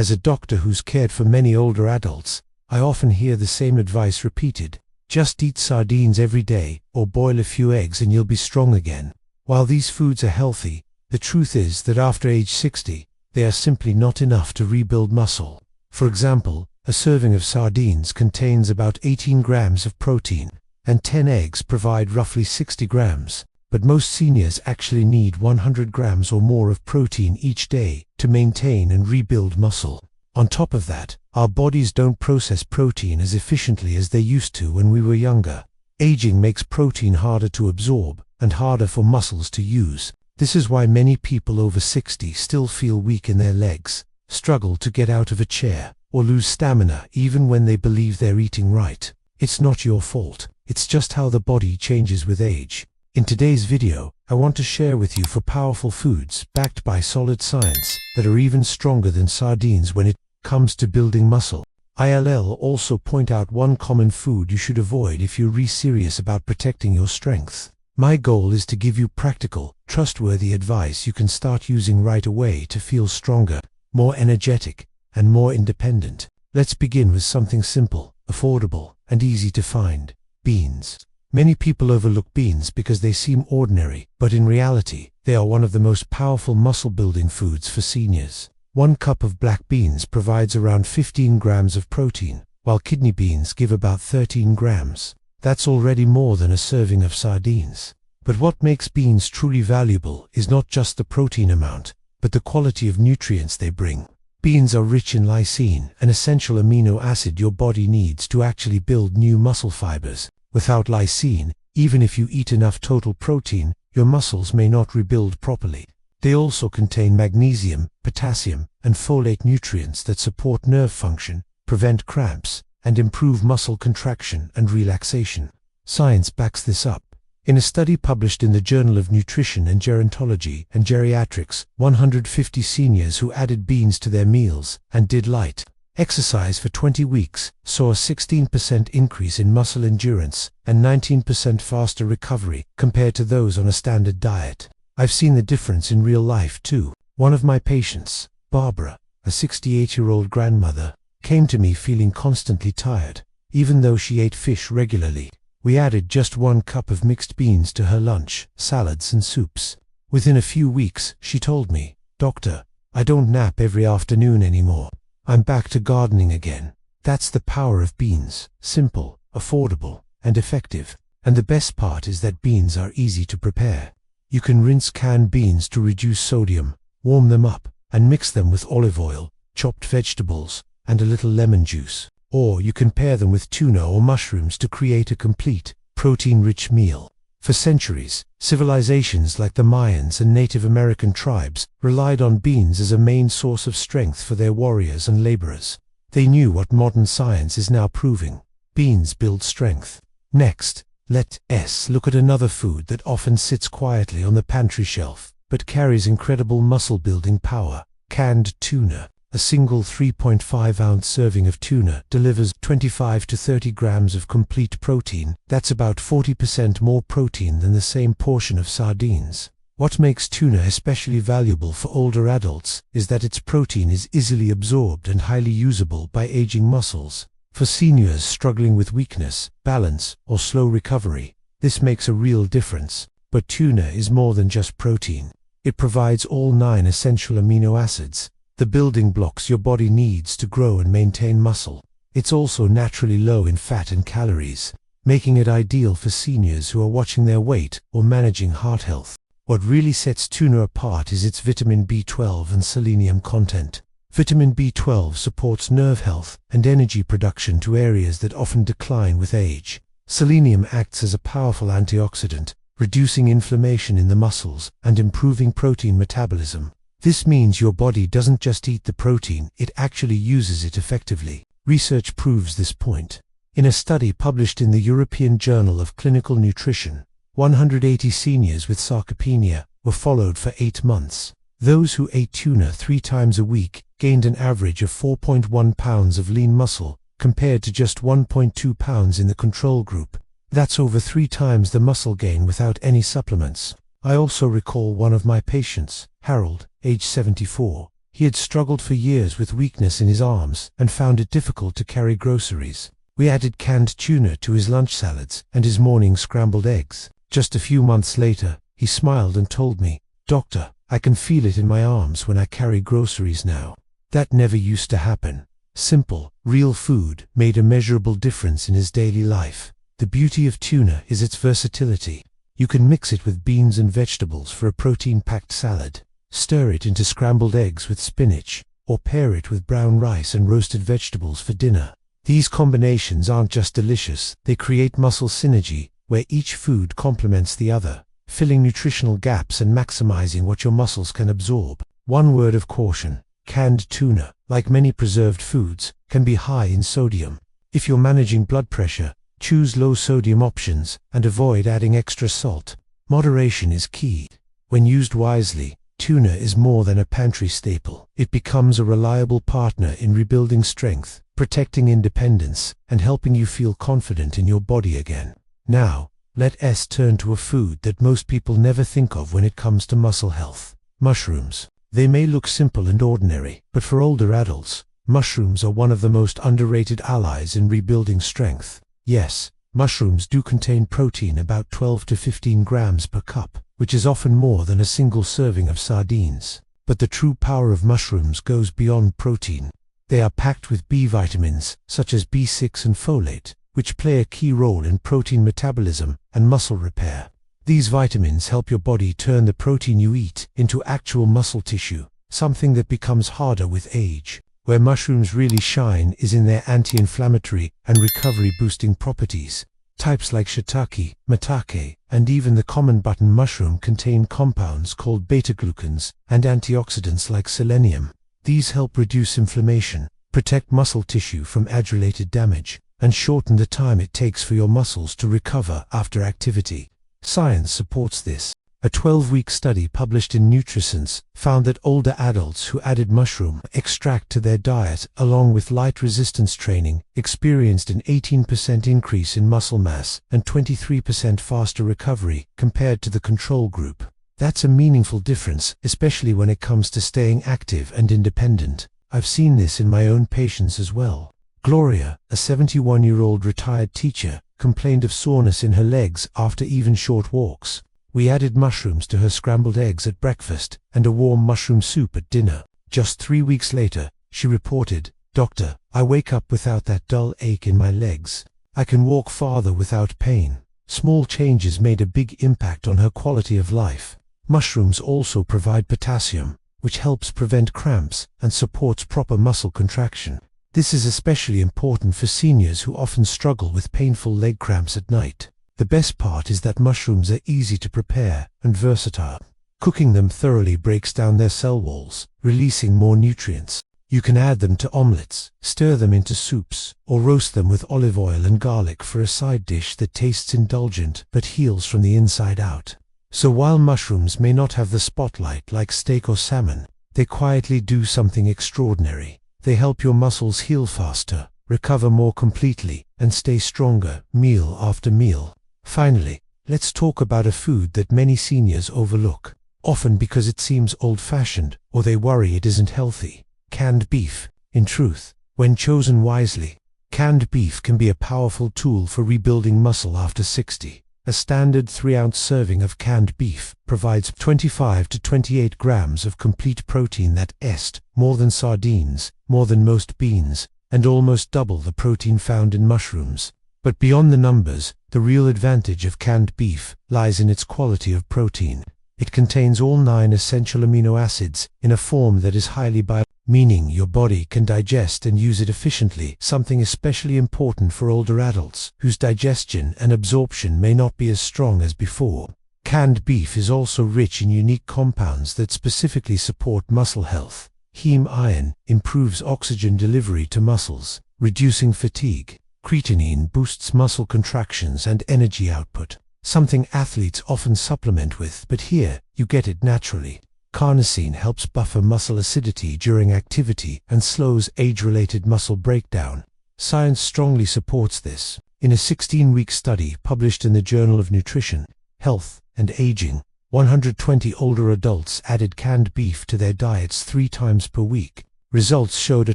As a doctor who's cared for many older adults, I often hear the same advice repeated: just eat sardines every day, or boil a few eggs and you'll be strong again. While these foods are healthy, the truth is that after age 60, they are simply not enough to rebuild muscle. For example, a serving of sardines contains about 18 grams of protein, and 10 eggs provide roughly 60 grams. But most seniors actually need 100 grams or more of protein each day to maintain and rebuild muscle. On top of that, our bodies don't process protein as efficiently as they used to when we were younger. Aging makes protein harder to absorb and harder for muscles to use. This is why many people over 60 still feel weak in their legs, struggle to get out of a chair, or lose stamina even when they believe they're eating right. It's not your fault. It's just how the body changes with age. In today's video, I want to share with you 4 powerful foods backed by solid science that are even stronger than sardines when it comes to building muscle. I'll also point out 1 common food you should avoid if you're really serious about protecting your strength. My goal is to give you practical, trustworthy advice you can start using right away to feel stronger, more energetic, and more independent. Let's begin with something simple, affordable, and easy to find: beans. Many people overlook beans because they seem ordinary, but in reality, they are one of the most powerful muscle-building foods for seniors. 1 cup of black beans provides around 15 grams of protein, while kidney beans give about 13 grams. That's already more than a serving of sardines. But what makes beans truly valuable is not just the protein amount, but the quality of nutrients they bring. Beans are rich in lysine, an essential amino acid your body needs to actually build new muscle fibers. Without lysine, even if you eat enough total protein, your muscles may not rebuild properly. They also contain magnesium, potassium, and folate nutrients that support nerve function, prevent cramps, and improve muscle contraction and relaxation. Science backs this up. In a study published in the Journal of Nutrition and Gerontology and Geriatrics, 150 seniors who added beans to their meals and did light exercise for 20 weeks saw a 16% increase in muscle endurance and 19% faster recovery compared to those on a standard diet. I've seen the difference in real life too. One of my patients, Barbara, a 68-year-old grandmother, came to me feeling constantly tired, even though she ate fish regularly. We added just 1 cup of mixed beans to her lunch, salads and soups. Within a few weeks, she told me, "Doctor, I don't nap every afternoon anymore. I'm back to gardening again." That's the power of beans: simple, affordable, and effective. And the best part is that beans are easy to prepare. You can rinse canned beans to reduce sodium, warm them up, and mix them with olive oil, chopped vegetables, and a little lemon juice. Or you can pair them with tuna or mushrooms to create a complete, protein-rich meal. For centuries, civilizations like the Mayans and Native American tribes relied on beans as a main source of strength for their warriors and laborers. They knew what modern science is now proving: beans build strength. Next, let's look at another food that often sits quietly on the pantry shelf, but carries incredible muscle-building power: canned tuna. A single 3.5-ounce serving of tuna delivers 25 to 30 grams of complete protein. That's about 40% more protein than the same portion of sardines. What makes tuna especially valuable for older adults is that its protein is easily absorbed and highly usable by aging muscles. For seniors struggling with weakness, balance, or slow recovery, this makes a real difference. But tuna is more than just protein. It provides all 9 essential amino acids, the building blocks your body needs to grow and maintain muscle. It's also naturally low in fat and calories, making it ideal for seniors who are watching their weight or managing heart health. What really sets tuna apart is its vitamin B12 and selenium content. Vitamin B12 supports nerve health and energy production to areas that often decline with age. Selenium acts as a powerful antioxidant, reducing inflammation in the muscles and improving protein metabolism. This means your body doesn't just eat the protein, it actually uses it effectively. Research proves this point. In a study published in the European Journal of Clinical Nutrition, 180 seniors with sarcopenia were followed for 8 months. Those who ate tuna 3 times a week gained an average of 4.1 pounds of lean muscle, compared to just 1.2 pounds in the control group. That's over 3 times the muscle gain without any supplements. I also recall one of my patients, Harold, age 74, He had struggled for years with weakness in his arms and found it difficult to carry groceries. We added canned tuna to his lunch salads and his morning scrambled eggs. Just a few months later, he smiled and told me, "Doctor, I can feel it in my arms when I carry groceries now. That never used to happen." Simple, real food made a measurable difference in his daily life. The beauty of tuna is its versatility. You can mix it with beans and vegetables for a protein-packed salad, stir it into scrambled eggs with spinach, or pair it with brown rice and roasted vegetables for dinner. These combinations aren't just delicious, they create muscle synergy, where each food complements the other, filling nutritional gaps and maximizing what your muscles can absorb. One word of caution: canned tuna, like many preserved foods, can be high in sodium. If you're managing blood pressure, choose low-sodium options and avoid adding extra salt. Moderation is key. When used wisely, tuna is more than a pantry staple. It becomes a reliable partner in rebuilding strength, protecting independence, and helping you feel confident in your body again. Now, let's turn to a food that most people never think of when it comes to muscle health: mushrooms. They may look simple and ordinary, but for older adults, mushrooms are one of the most underrated allies in rebuilding strength. Yes, mushrooms do contain protein, about 12 to 15 grams per cup, which is often more than a single serving of sardines. But the true power of mushrooms goes beyond protein. They are packed with B vitamins, such as B6 and folate, which play a key role in protein metabolism and muscle repair. These vitamins help your body turn the protein you eat into actual muscle tissue, something that becomes harder with age. Where mushrooms really shine is in their anti-inflammatory and recovery-boosting properties. Types like shiitake, maitake, and even the common button mushroom contain compounds called beta-glucans and antioxidants like selenium. These help reduce inflammation, protect muscle tissue from age-related damage, and shorten the time it takes for your muscles to recover after activity. Science supports this. A 12-week study published in Nutrisense found that older adults who added mushroom extract to their diet along with light resistance training experienced an 18% increase in muscle mass and 23% faster recovery compared to the control group. That's a meaningful difference, especially when it comes to staying active and independent. I've seen this in my own patients as well. Gloria, a 71-year-old retired teacher, complained of soreness in her legs after even short walks. We added mushrooms to her scrambled eggs at breakfast and a warm mushroom soup at dinner. Just 3 weeks later, she reported, "Doctor, I wake up without that dull ache in my legs. I can walk farther without pain." Small changes made a big impact on her quality of life. Mushrooms also provide potassium, which helps prevent cramps and supports proper muscle contraction. This is especially important for seniors who often struggle with painful leg cramps at night. The best part is that mushrooms are easy to prepare and versatile. Cooking them thoroughly breaks down their cell walls, releasing more nutrients. You can add them to omelets, stir them into soups, or roast them with olive oil and garlic for a side dish that tastes indulgent but heals from the inside out. So while mushrooms may not have the spotlight like steak or salmon, they quietly do something extraordinary. They help your muscles heal faster, recover more completely, and stay stronger meal after meal. Finally, let's talk about a food that many seniors overlook, often because it seems old-fashioned or they worry it isn't healthy: canned beef. In truth, when chosen wisely, canned beef can be a powerful tool for rebuilding muscle after 60. A standard 3-ounce serving of canned beef provides 25 to 28 grams of complete protein, that is, more than sardines, more than most beans, and almost double the protein found in mushrooms. But beyond the numbers, the real advantage of canned beef lies in its quality of protein. It contains all 9 essential amino acids in a form that is highly meaning your body can digest and use it efficiently, something especially important for older adults whose digestion and absorption may not be as strong as before. Canned beef is also rich in unique compounds that specifically support muscle health. Heme iron improves oxygen delivery to muscles, reducing fatigue. Creatinine boosts muscle contractions and energy output, something athletes often supplement with, but here you get it naturally. Carnosine helps buffer muscle acidity during activity and slows age-related muscle breakdown. Science strongly supports this. In a 16-week study published in the Journal of Nutrition, Health, and Aging, 120 older adults added canned beef to their diets 3 times per week. Results showed a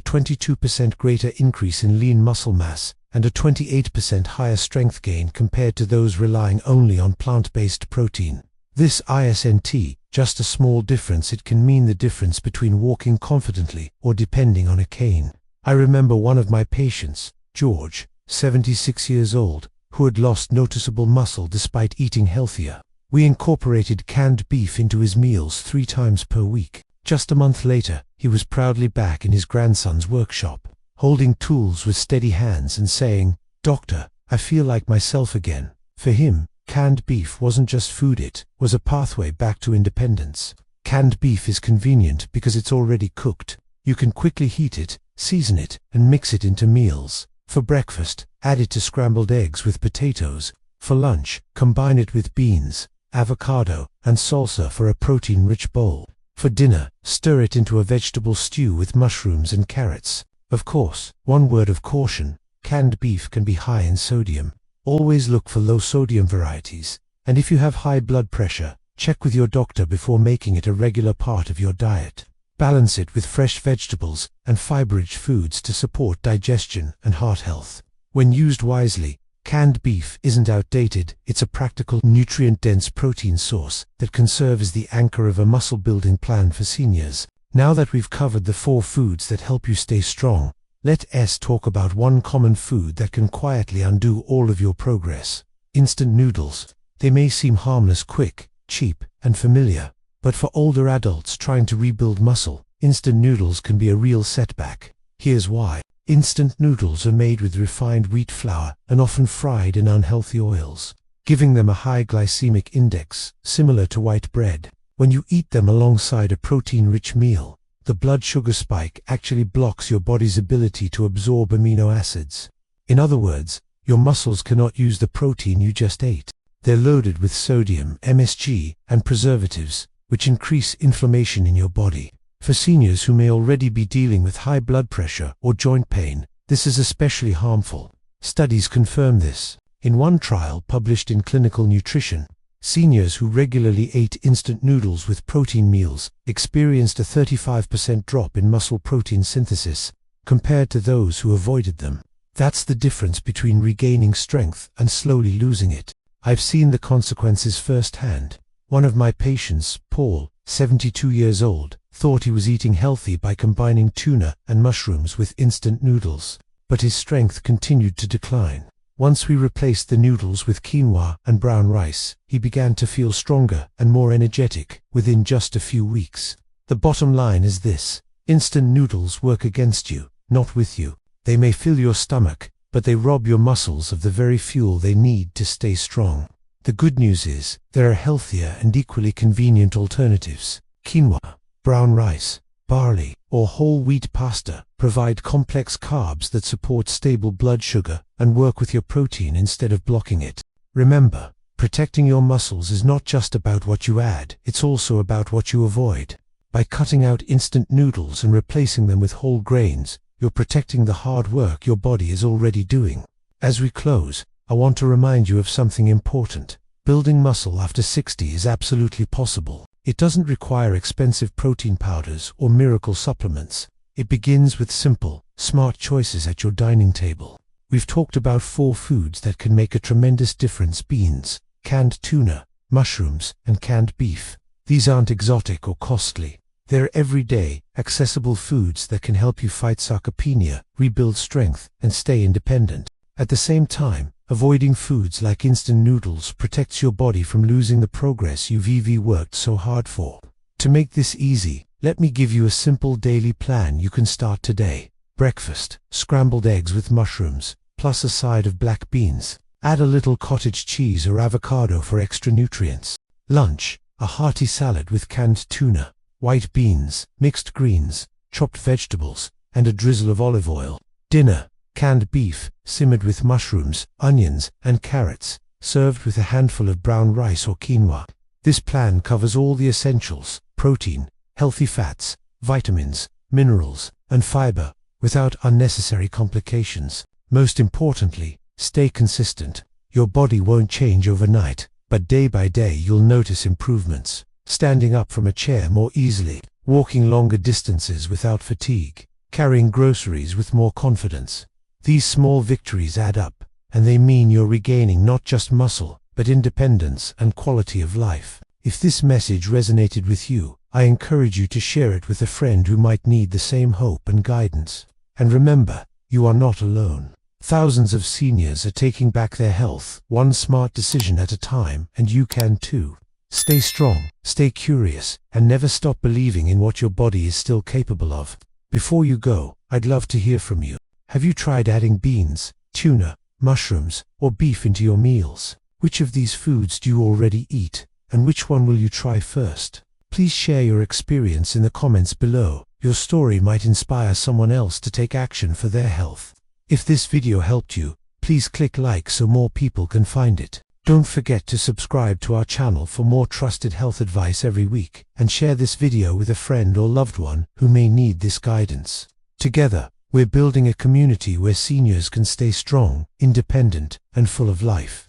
22% greater increase in lean muscle mass and a 28% higher strength gain compared to those relying only on plant-based protein. This isn't just a small difference. It can mean the difference between walking confidently or depending on a cane. I remember one of my patients, George, 76 years old, who had lost noticeable muscle despite eating healthier. We incorporated canned beef into his meals 3 times per week. Just a month later, he was proudly back in his grandson's workshop, holding tools with steady hands and saying, "Doctor, I feel like myself again." For him, canned beef wasn't just food, it was a pathway back to independence. Canned beef is convenient because it's already cooked. You can quickly heat it, season it, and mix it into meals. For breakfast, add it to scrambled eggs with potatoes. For lunch, combine it with beans, avocado, and salsa for a protein-rich bowl. For dinner, stir it into a vegetable stew with mushrooms and carrots. Of course, one word of caution: canned beef can be high in sodium. Always look for low-sodium varieties. And if you have high blood pressure, check with your doctor before making it a regular part of your diet. Balance it with fresh vegetables and fiber-rich foods to support digestion and heart health. When used wisely, canned beef isn't outdated. It's a practical, nutrient-dense protein source that can serve as the anchor of a muscle-building plan for seniors. Now that we've covered the 4 foods that help you stay strong, let's talk about one common food that can quietly undo all of your progress. Instant noodles. They may seem harmless, quick, cheap, and familiar, but for older adults trying to rebuild muscle, instant noodles can be a real setback. Here's why. Instant noodles are made with refined wheat flour and often fried in unhealthy oils, giving them a high glycemic index, similar to white bread. When you eat them alongside a protein-rich meal, the blood sugar spike actually blocks your body's ability to absorb amino acids. In other words, your muscles cannot use the protein you just ate. They're loaded with sodium, MSG, and preservatives, which increase inflammation in your body. For seniors who may already be dealing with high blood pressure or joint pain, this is especially harmful. Studies confirm this. In one trial published in Clinical Nutrition, seniors who regularly ate instant noodles with protein meals experienced a 35% drop in muscle protein synthesis compared to those who avoided them. That's the difference between regaining strength and slowly losing it. I've seen the consequences firsthand. One of my patients, Paul, 72 years old, thought he was eating healthy by combining tuna and mushrooms with instant noodles, but his strength continued to decline. Once we replaced the noodles with quinoa and brown rice, he began to feel stronger and more energetic within just a few weeks. The bottom line is this: instant noodles work against you, not with you. They may fill your stomach, but they rob your muscles of the very fuel they need to stay strong. The good news is, there are healthier and equally convenient alternatives. Quinoa, brown rice, barley, or whole wheat pasta provide complex carbs that support stable blood sugar and work with your protein instead of blocking it. Remember, protecting your muscles is not just about what you add, it's also about what you avoid. By cutting out instant noodles and replacing them with whole grains, you're protecting the hard work your body is already doing. As we close, I want to remind you of something important. Building muscle after 60 is absolutely possible. It doesn't require expensive protein powders or miracle supplements. It begins with simple, smart choices at your dining table. We've talked about 4 foods that can make a tremendous difference: beans, canned tuna, mushrooms, and canned beef. These aren't exotic or costly. They're everyday, accessible foods that can help you fight sarcopenia, rebuild strength, and stay independent. At the same time, avoiding foods like instant noodles protects your body from losing the progress you've worked so hard for. To make this easy, let me give you a simple daily plan you can start today. Breakfast: scrambled eggs with mushrooms, plus a side of black beans. Add a little cottage cheese or avocado for extra nutrients. Lunch: a hearty salad with canned tuna, white beans, mixed greens, chopped vegetables, and a drizzle of olive oil. Dinner: canned beef, simmered with mushrooms, onions, and carrots, served with a handful of brown rice or quinoa. This plan covers all the essentials: protein, healthy fats, vitamins, minerals, and fiber, without unnecessary complications. Most importantly, stay consistent. Your body won't change overnight, but day by day you'll notice improvements. Standing up from a chair more easily, walking longer distances without fatigue, carrying groceries with more confidence. These small victories add up, and they mean you're regaining not just muscle, but independence and quality of life. If this message resonated with you, I encourage you to share it with a friend who might need the same hope and guidance. And remember, you are not alone. Thousands of seniors are taking back their health, one smart decision at a time, and you can too. Stay strong, stay curious, and never stop believing in what your body is still capable of. Before you go, I'd love to hear from you. Have you tried adding beans, tuna, mushrooms, or beef into your meals? Which of these foods do you already eat, and which one will you try first? Please share your experience in the comments below. Your story might inspire someone else to take action for their health. If this video helped you, please click like so more people can find it. Don't forget to subscribe to our channel for more trusted health advice every week, and share this video with a friend or loved one who may need this guidance. Together, we're building a community where seniors can stay strong, independent, and full of life.